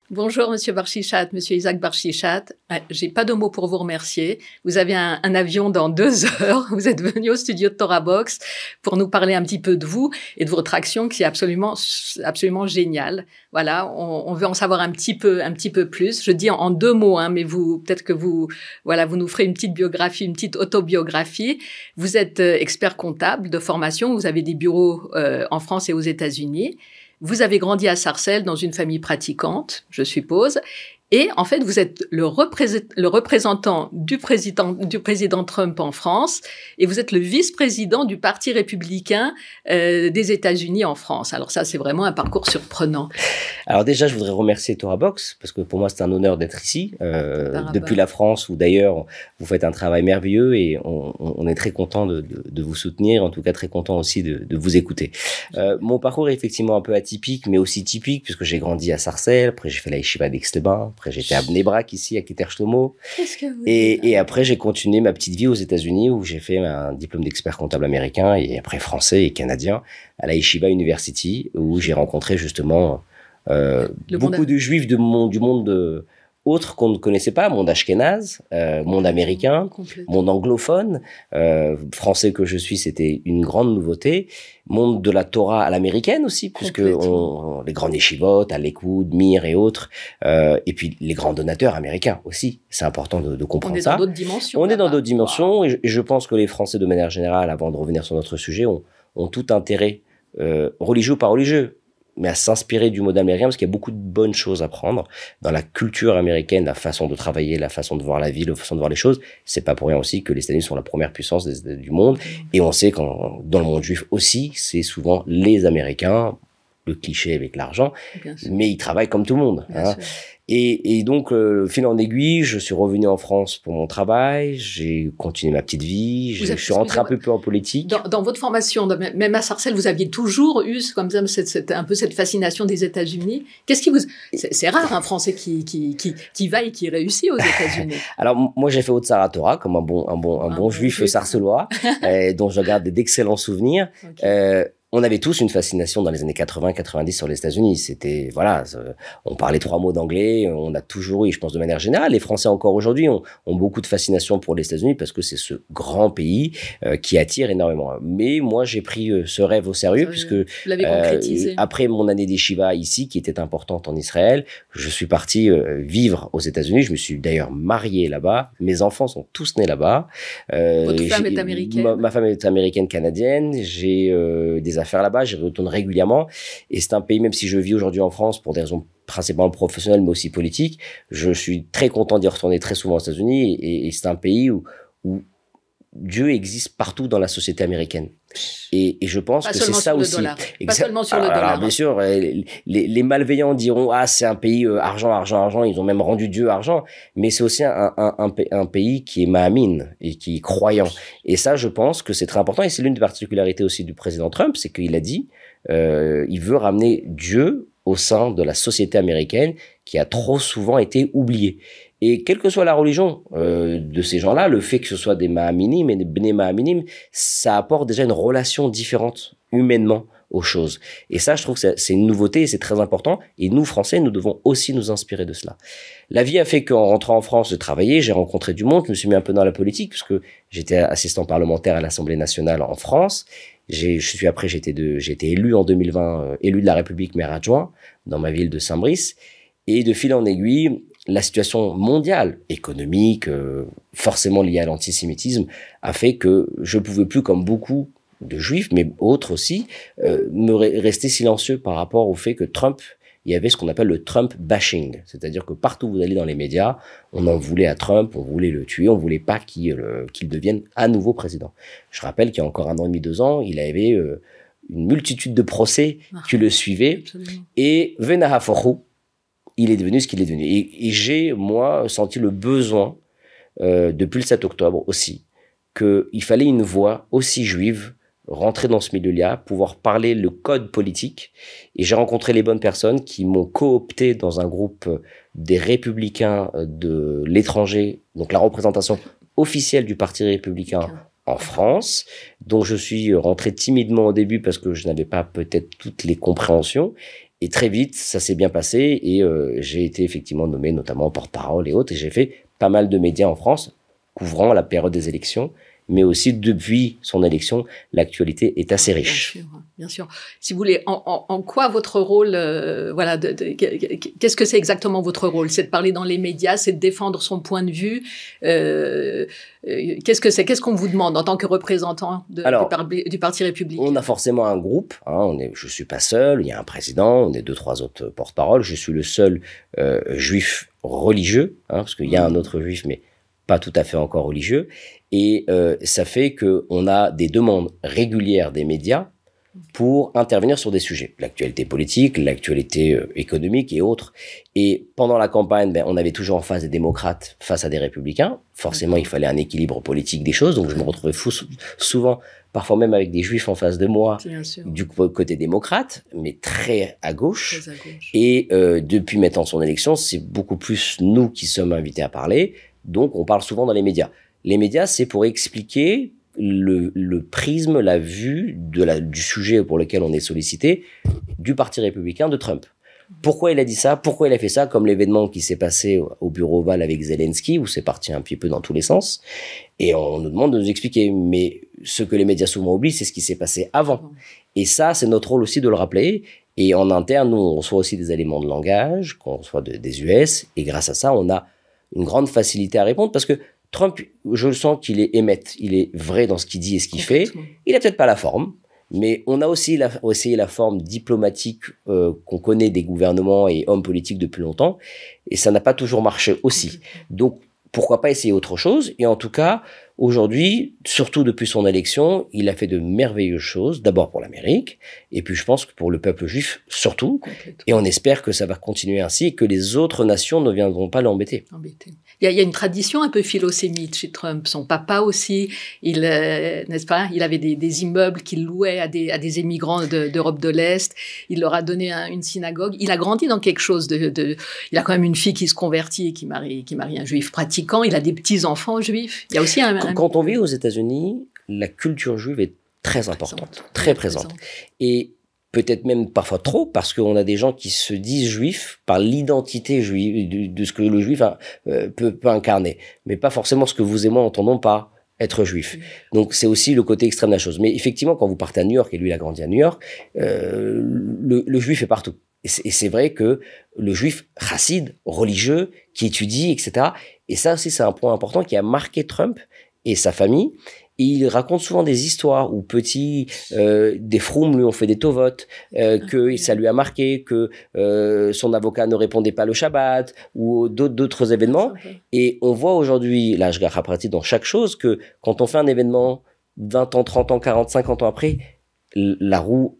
Bonjour, Monsieur Barchichat, Monsieur Isaac Barchichat. J'ai pas de mots pour vous remercier. Vous avez un avion dans 2 heures. Vous êtes venu au studio de Torah Box pour nous parler un petit peu de vous et de votre action qui est absolument géniale. Voilà, on veut en savoir un petit peu plus. Je dis en 2 mots, mais vous, peut-être que vous nous ferez une petite biographie, une petite autobiographie. Vous êtes expert comptable de formation. Vous avez des bureaux en France et aux États-Unis. Vous avez grandi à Sarcelles dans une famille pratiquante, je suppose. Et en fait, vous êtes le représentant du président Trump en France et vous êtes le vice-président du Parti républicain des États-Unis en France. Alors ça, c'est vraiment un parcours surprenant. Alors déjà, je voudrais remercier Torah Box parce que pour moi, c'est un honneur d'être ici, depuis la France où d'ailleurs, vous faites un travail merveilleux et on est très content de vous soutenir, en tout cas très content aussi de vous écouter. Mon parcours est effectivement un peu atypique, mais aussi typique puisque j'ai grandi à Sarcelles, après j'ai fait la yeshiva d'Aix-les-Bains. Après, j'étais à Bnei Brak, ici, à Keter Shlomo. Et après, j'ai continué ma petite vie aux États-Unis où j'ai fait un diplôme d'expert comptable américain et après français et canadien à la Yeshiva University où j'ai rencontré justement beaucoup de juifs du monde autre qu'on ne connaissait pas, monde ashkénaze, monde américain, monde anglophone, français que je suis, c'était une grande nouveauté, monde de la Torah à l'américaine aussi, puisque les grands yeshivot, à Lakewood, Mir et autres, et puis les grands donateurs américains aussi, c'est important de comprendre ça. On est dans d'autres dimensions. On est dans d'autres dimensions, et je pense que les Français de manière générale, avant de revenir sur notre sujet, ont tout intérêt, religieux ou pas religieux, mais à s'inspirer du modèle américain parce qu'il y a beaucoup de bonnes choses à prendre dans la culture américaine, la façon de travailler, la façon de voir la vie, la façon de voir les choses. C'est pas pour rien aussi que les États-Unis sont la première puissance du monde. Et on sait qu'en dans le monde juif aussi, c'est souvent les Américains, le cliché avec l'argent, mais ils travaillent comme tout le monde. Et donc, fil en aiguille, je suis revenu en France pour mon travail, j'ai continué ma petite vie, je suis rentré un peu en politique. Dans votre formation, même à Sarcelles, vous aviez toujours eu comme ça un peu cette fascination des États-Unis. Qu'est-ce qui vous... C'est rare un Français qui va et qui réussit aux États-Unis. Alors, moi, j'ai fait Haute-Sarah Torah comme un bon juif sarcelois, dont je garde d'excellents souvenirs. On avait tous une fascination dans les années 80-90 sur les États-Unis. C'était, voilà, on parlait 3 mots d'anglais, on a toujours eu, je pense de manière générale, les Français encore aujourd'hui ont beaucoup de fascination pour les États-Unis parce que c'est ce grand pays qui attire énormément. Mais moi, j'ai pris ce rêve au sérieux puisque après mon année d'Yeshiva ici, qui était importante en Israël, je suis parti vivre aux États-Unis. Je me suis d'ailleurs marié là-bas. Mes enfants sont tous nés là-bas. Votre femme est américaine? Ma femme est américaine-canadienne. J'ai des affaires là-bas, j'y retourne régulièrement et c'est un pays, même si je vis aujourd'hui en France pour des raisons principalement professionnelles mais aussi politiques, je suis très content d'y retourner très souvent aux États-Unis et c'est un pays où Dieu existe partout dans la société américaine. Et je pense que c'est ça aussi. Pas seulement sur le dollar. Alors, bien sûr, les malveillants diront, c'est un pays argent, ils ont même rendu Dieu argent, mais c'est aussi un pays qui est mahamine et qui est croyant. Et ça, je pense que c'est très important et c'est l'une des particularités aussi du président Trump, c'est qu'il a dit, il veut ramener Dieu au sein de la société américaine qui a trop souvent été oubliée. Et quelle que soit la religion de ces gens-là, le fait que ce soit des Mahaminim et des Bnei Mahaminim, ça apporte déjà une relation différente humainement aux choses. Et ça, je trouve que c'est une nouveauté et c'est très important. Et nous, Français, nous devons aussi nous inspirer de cela. La vie a fait qu'en rentrant en France, de travailler, j'ai rencontré du monde, je me suis mis un peu dans la politique puisque j'étais assistant parlementaire à l'Assemblée nationale en France. J'ai été élu en 2020, élu de la République maire adjoint dans ma ville de Saint-Brice. Et de fil en aiguille, la situation mondiale, économique, forcément liée à l'antisémitisme, a fait que je pouvais plus, comme beaucoup de juifs, mais autres aussi, rester silencieux par rapport au fait que Trump, il y avait ce qu'on appelle le Trump bashing. C'est-à-dire que partout où vous allez dans les médias, on en voulait à Trump, on voulait le tuer, on voulait pas qu'il devienne à nouveau président. Je rappelle qu'il y a encore 1 an et demi, 2 ans, il avait une multitude de procès qui le suivaient. Absolument. Et Venahaforu, il est devenu ce qu'il est devenu. Et j'ai, moi, senti le besoin, depuis le 7 octobre aussi, qu'il fallait une voix aussi juive rentrer dans ce milieu-là, pouvoir parler le code politique. Et j'ai rencontré les bonnes personnes qui m'ont coopté dans un groupe des républicains de l'étranger, donc la représentation officielle du Parti républicain en France, dont je suis rentré timidement au début parce que je n'avais pas peut-être toutes les compréhensions. Et très vite, ça s'est bien passé et j'ai été effectivement nommé notamment porte-parole et autres. Et j'ai fait pas mal de médias en France, couvrant la période des élections. Mais aussi, depuis son élection, l'actualité est assez riche. Bien sûr, bien sûr. Si vous voulez, en quoi votre rôle, voilà, qu'est-ce que c'est exactement votre rôle? C'est de parler dans les médias, c'est de défendre son point de vue. Qu'est-ce que c'est? Qu'est-ce qu'on vous demande en tant que représentant du Parti républicain? On a forcément un groupe. Hein, je suis pas seul. Il y a un président. On est 2-3 autres porte-parole. Je suis le seul juif religieux, hein, parce qu'il y a un autre juif, mais pas tout à fait encore religieux. Et ça fait qu'on a des demandes régulières des médias pour intervenir sur des sujets. L'actualité politique, l'actualité économique et autres. Et pendant la campagne, on avait toujours en face des démocrates face à des républicains. Forcément, il fallait un équilibre politique des choses. Donc, je me retrouvais souvent, parfois même avec des juifs en face de moi, du côté démocrate, mais très à gauche. Très à gauche. Et depuis maintenant son élection, c'est beaucoup plus nous qui sommes invités à parler. Donc, on parle souvent dans les médias. Les médias, c'est pour expliquer le prisme, la vue du sujet pour lequel on est sollicité du Parti républicain de Trump. Pourquoi il a dit ça? Pourquoi il a fait ça? Comme l'événement qui s'est passé au bureau Oval avec Zelensky, où c'est parti un petit peu dans tous les sens. Et on nous demande de nous expliquer. Mais ce que les médias souvent oublient, c'est ce qui s'est passé avant. Et ça, c'est notre rôle aussi de le rappeler. Et en interne, nous, on reçoit aussi des éléments de langage, qu'on reçoit des US. Et grâce à ça, on a une grande facilité à répondre parce que Trump, je le sens qu'il est émette, il est vrai dans ce qu'il dit et ce qu'il fait. Il a peut-être pas la forme, mais on a aussi essayé la forme diplomatique qu'on connaît des gouvernements et hommes politiques depuis longtemps, et ça n'a pas toujours marché aussi. Donc, pourquoi pas essayer autre chose? Et en tout cas, aujourd'hui, surtout depuis son élection, il a fait de merveilleuses choses, d'abord pour l'Amérique, et puis je pense que pour le peuple juif surtout, et on espère que ça va continuer ainsi, et que les autres nations ne viendront pas l'embêter. Il y a une tradition un peu philosémite chez Trump. Son papa aussi, n'est-ce pas? Il avait des immeubles qu'il louait à des émigrants d'Europe de l'Est. Il leur a donné une synagogue. Il a grandi dans quelque chose il a quand même une fille qui se convertit et qui marie un juif pratiquant. Il a des petits-enfants juifs. Il y a aussi Quand on vit aux États-Unis, la culture juive est très importante, très présente. Et peut-être même parfois trop, parce qu'on a des gens qui se disent juifs par l'identité juive, de ce que le juif peut incarner, mais pas forcément ce que vous et moi entendons par être juif. Donc c'est aussi le côté extrême de la chose. Mais effectivement, quand vous partez à New York, et lui il a grandi à New York, le juif est partout. Et c'est vrai que le juif chassid, religieux, qui étudie, etc. Et ça aussi, c'est un point important qui a marqué Trump et sa famille. Et il raconte souvent des histoires où des froums lui ont fait des tovotes, que ça lui a marqué, que son avocat ne répondait pas le Shabbat, ou d'autres événements. Et on voit aujourd'hui, là, je rapprends dans chaque chose, que quand on fait un événement 20 ans, 30 ans, 40, 50 ans après, la roue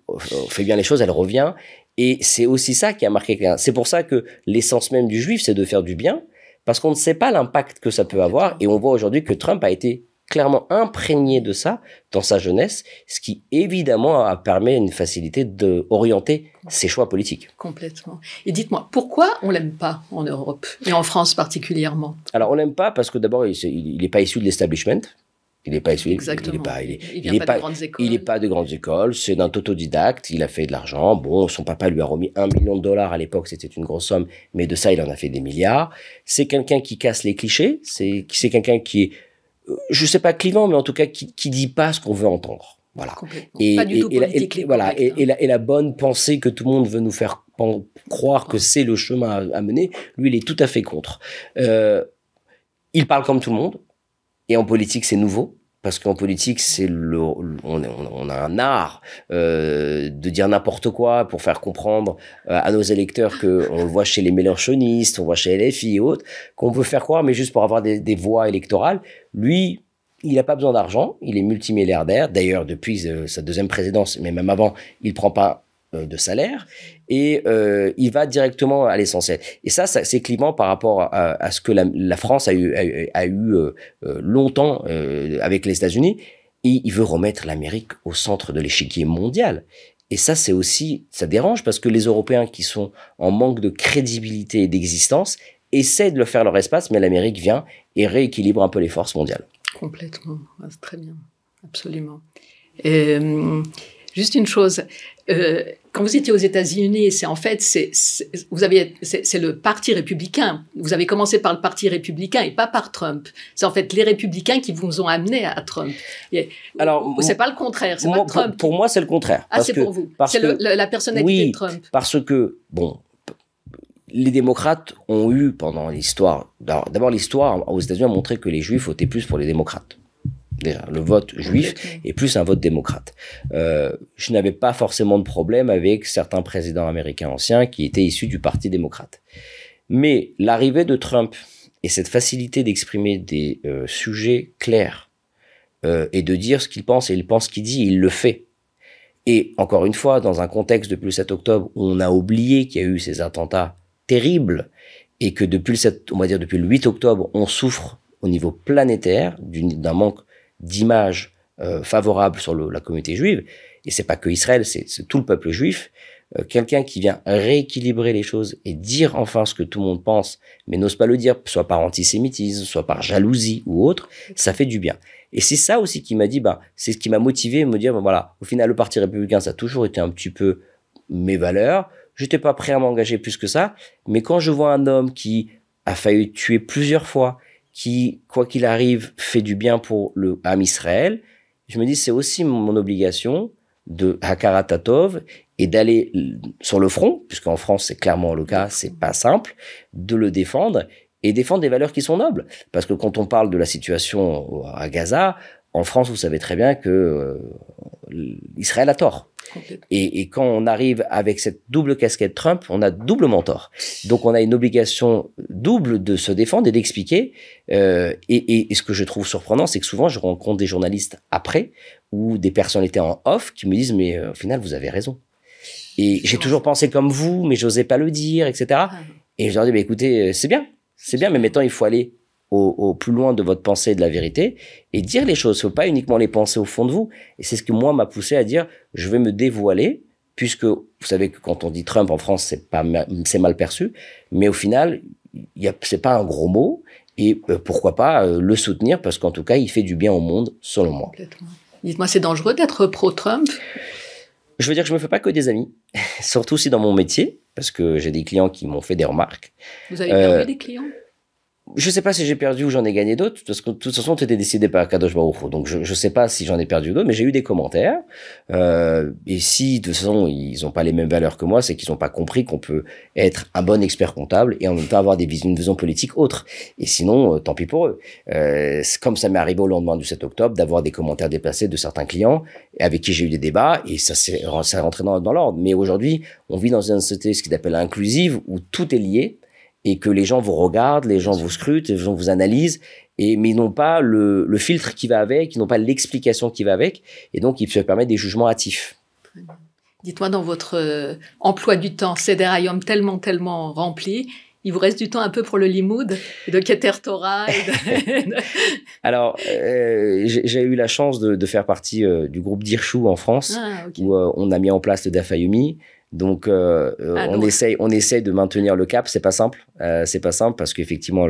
fait bien les choses, elle revient. Et c'est aussi ça qui a marqué quelqu'un. C'est pour ça que l'essence même du juif, c'est de faire du bien, parce qu'on ne sait pas l'impact que ça peut avoir. Et on voit aujourd'hui que Trump a été clairement imprégné de ça dans sa jeunesse, ce qui évidemment permet une facilité d'orienter ses choix politiques. Complètement. Et dites-moi, pourquoi on l'aime pas en Europe, et en France particulièrement? Alors on l'aime pas parce que d'abord, il n'est pas issu de l'establishment. Il n'est pas issu. Exactement. Il n'est pas de grandes écoles. C'est d'un autodidacte. Il a fait de l'argent. Bon, son papa lui a remis $1 million à l'époque. C'était une grosse somme. Mais de ça, il en a fait des milliards. C'est quelqu'un qui casse les clichés. C'est quelqu'un qui est, je sais pas clivant, mais en tout cas, qui dit pas ce qu'on veut entendre. Voilà. Pas du tout politique. Et la bonne pensée que tout le monde veut nous faire croire que c'est le chemin à mener, lui, il est tout à fait contre. Il parle comme tout le monde. Et en politique, c'est nouveau. Parce qu'en politique, on a un art de dire n'importe quoi pour faire comprendre à nos électeurs qu'on le voit chez les mélenchonistes, on voit chez LFI et autres, qu'on veut faire croire, mais juste pour avoir des voix électorales. Lui, il n'a pas besoin d'argent, il est multimilliardaire. D'ailleurs, depuis sa deuxième présidence, mais même avant, il ne prend pas de salaire et il va directement à l'essentiel. Et ça c'est clivant par rapport à ce que la France a eu longtemps avec les États-Unis, et il veut remettre l'Amérique au centre de l'échiquier mondial. Et ça, c'est aussi, ça dérange parce que les Européens qui sont en manque de crédibilité et d'existence essaient de leur faire leur espace, mais l'Amérique vient et rééquilibre un peu les forces mondiales. Complètement, c'est très bien, absolument. Juste une chose, quand vous étiez aux États-Unis, c'est le Parti républicain. Vous avez commencé par le Parti républicain et pas par Trump. C'est en fait les républicains qui vous ont amené à Trump. Alors, c'est pas le contraire, c'est pas Trump. Pour moi, c'est le contraire. Ah, c'est pour vous. C'est la personnalité de Trump. Parce que, bon, les démocrates ont eu pendant l'histoire, d'abord l'histoire aux États-Unis a montré que les juifs votaient plus pour les démocrates. Déjà, le vote juif est plus un vote démocrate. Je n'avais pas forcément de problème avec certains présidents américains anciens qui étaient issus du Parti démocrate. Mais l'arrivée de Trump et cette facilité d'exprimer des sujets clairs et de dire ce qu'il pense, et il pense ce qu'il dit, il le fait. Et encore une fois, dans un contexte depuis le 7 octobre où on a oublié qu'il y a eu ces attentats terribles et que depuis le 8 octobre, on souffre au niveau planétaire d'un manque d'image favorable sur la communauté juive, et c'est pas que Israël, c'est tout le peuple juif, quelqu'un qui vient rééquilibrer les choses et dire enfin ce que tout le monde pense, mais n'ose pas le dire, soit par antisémitisme, soit par jalousie ou autre, ça fait du bien. Et c'est ça aussi qui m'a dit, c'est ce qui m'a motivé à me dire, voilà, au final, le Parti républicain, ça a toujours été un petit peu mes valeurs, j'étais pas prêt à m'engager plus que ça, mais quand je vois un homme qui a failli tuer plusieurs fois, qui, quoi qu'il arrive, fait du bien pour le Ham Israël, je me dis c'est aussi mon obligation de Hakarat Hatov et d'aller sur le front, puisqu'en France c'est clairement le cas, c'est pas simple, de le défendre et défendre des valeurs qui sont nobles. Parce que quand on parle de la situation à Gaza, en France vous savez très bien que Israël a tort. Et quand on arrive avec cette double casquette Trump, on a doublement tort. Donc on a une obligation double de se défendre et d'expliquer. Et ce que je trouve surprenant, c'est que souvent je rencontre des journalistes après ou des personnalités en off qui me disent mais au final vous avez raison. Et j'ai toujours pensé comme vous, mais j'osais pas le dire, etc. Et je leur dis écoutez, c'est bien, mais maintenant il faut aller au plus loin de votre pensée et de la vérité et dire les choses. Faut pas uniquement les penser au fond de vous. Et c'est ce que moi m'a poussé à dire, je vais me dévoiler, puisque vous savez que quand on dit Trump en France, c'est mal perçu, mais au final, c'est pas un gros mot et pourquoi pas le soutenir parce qu'en tout cas, il fait du bien au monde, selon moi. Complètement. Dites-moi, c'est dangereux d'être pro-Trump? Je veux dire que je me fais pas que des amis, surtout si dans mon métier, parce que j'ai des clients qui m'ont fait des remarques. Vous avez perdu des clients? Je sais pas si j'ai perdu ou j'en ai gagné d'autres, parce que de toute façon, tout était décidé par Kadosh Baruch Hu. Donc, je sais pas si j'en ai perdu d'autres, mais j'ai eu des commentaires. Et si, de toute façon, ils ont pas les mêmes valeurs que moi, c'est qu'ils ont pas compris qu'on peut être un bon expert comptable et en même temps avoir une vision politique autre. Et sinon, tant pis pour eux. C'est comme ça m'est arrivé au lendemain du 7 octobre, d'avoir des commentaires déplacés de certains clients avec qui j'ai eu des débats et ça s'est rentré dans l'ordre. Mais aujourd'hui, on vit dans une société, ce qu'ils appellent inclusive, où tout est lié. Et que les gens vous regardent, les gens vous scrutent, les gens vous analysent, mais ils n'ont pas le filtre qui va avec, ils n'ont pas l'explication qui va avec, et donc ils se permettent des jugements hâtifs. Dites-moi, dans votre emploi du temps, c'est des royaumes tellement remplis, il vous reste du temps un peu pour le limoud, de Keter Torah Alors, j'ai eu la chance de faire partie du groupe Dirshu en France, où on a mis en place le Daf Yomi. Donc, on essaye de maintenir le cap. C'est pas simple parce qu'effectivement,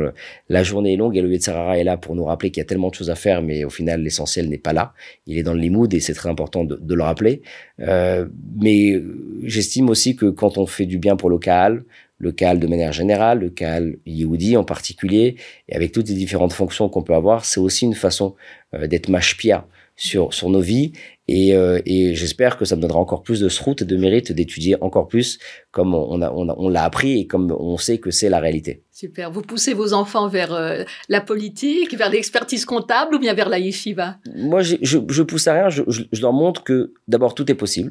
la journée est longue et le Yetzer Hara est là pour nous rappeler qu'il y a tellement de choses à faire, mais au final, l'essentiel n'est pas là. Il est dans le limoud et c'est très important de le rappeler. Mais j'estime aussi que quand on fait du bien pour le Kahal de manière générale, le Kahal Yehoudi en particulier, et avec toutes les différentes fonctions qu'on peut avoir, c'est aussi une façon d'être mashpia sur nos vies et j'espère que ça me donnera encore plus de srout et de mérite d'étudier encore plus comme on l'a appris et comme on sait que c'est la réalité. Super. Vous poussez vos enfants vers la politique, vers l'expertise comptable ou bien vers la yeshiva? Moi, je pousse à rien. Je leur montre que d'abord tout est possible.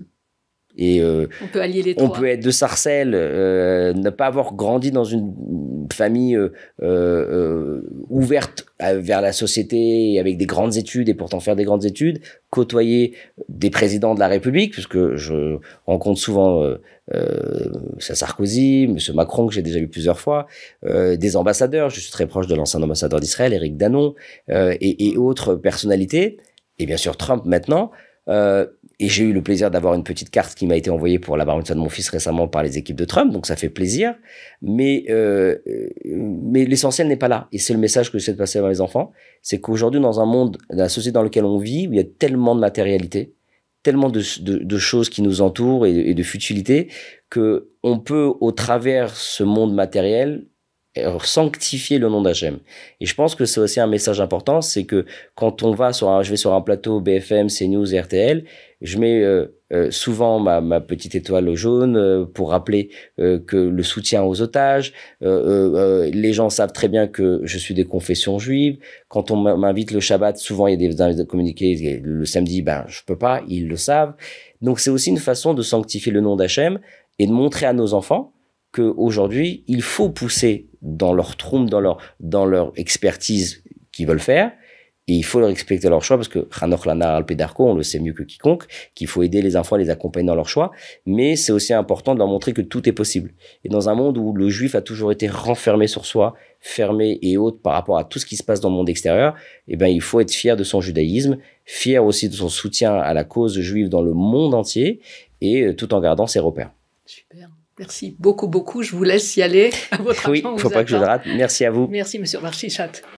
Et on peut allier les trois. On peut être de Sarcelles, ne pas avoir grandi dans une famille ouverte vers la société et avec des grandes études et pourtant faire des grandes études, côtoyer des présidents de la République, puisque je rencontre souvent Sarkozy, M. Macron que j'ai déjà vu plusieurs fois, des ambassadeurs, je suis très proche de l'ancien ambassadeur d'Israël, Éric Danon, et autres personnalités, et bien sûr Trump maintenant. Et j'ai eu le plaisir d'avoir une petite carte qui m'a été envoyée pour la bar mitzvah de mon fils récemment par les équipes de Trump, donc ça fait plaisir. Mais l'essentiel n'est pas là. Et c'est le message que j'essaie de passer à mes enfants, c'est qu'aujourd'hui, dans un monde, dans la société dans laquelle on vit, où il y a tellement de matérialité, tellement de choses qui nous entourent et de futilités que on peut, au travers ce monde matériel, sanctifier le nom d'Hachem. Et je pense que c'est aussi un message important, c'est que quand on va je vais sur un plateau BFM, CNews et RTL, je mets souvent ma petite étoile jaune pour rappeler que le soutien aux otages, les gens savent très bien que je suis des confessions juives. Quand on m'invite le Shabbat, souvent il y a des communiqués, le samedi, je peux pas, ils le savent. Donc c'est aussi une façon de sanctifier le nom d'Hachem et de montrer à nos enfants qu'aujourd'hui, il faut pousser dans leur trompe, dans leur expertise qu'ils veulent faire, et il faut leur respecter leur choix, parce que Chanoch Lanar al Pedarko, on le sait mieux que quiconque, qu'il faut aider les enfants à les accompagner dans leur choix, mais c'est aussi important de leur montrer que tout est possible. Et dans un monde où le juif a toujours été renfermé sur soi, fermé et haute par rapport à tout ce qui se passe dans le monde extérieur, il faut être fier de son judaïsme, fier aussi de son soutien à la cause juive dans le monde entier, et tout en gardant ses repères. Super. Merci beaucoup, beaucoup. Je vous laisse y aller à votre Oui, il ne faut pas que je le rate. Merci à vous. Merci, Monsieur Barchichat.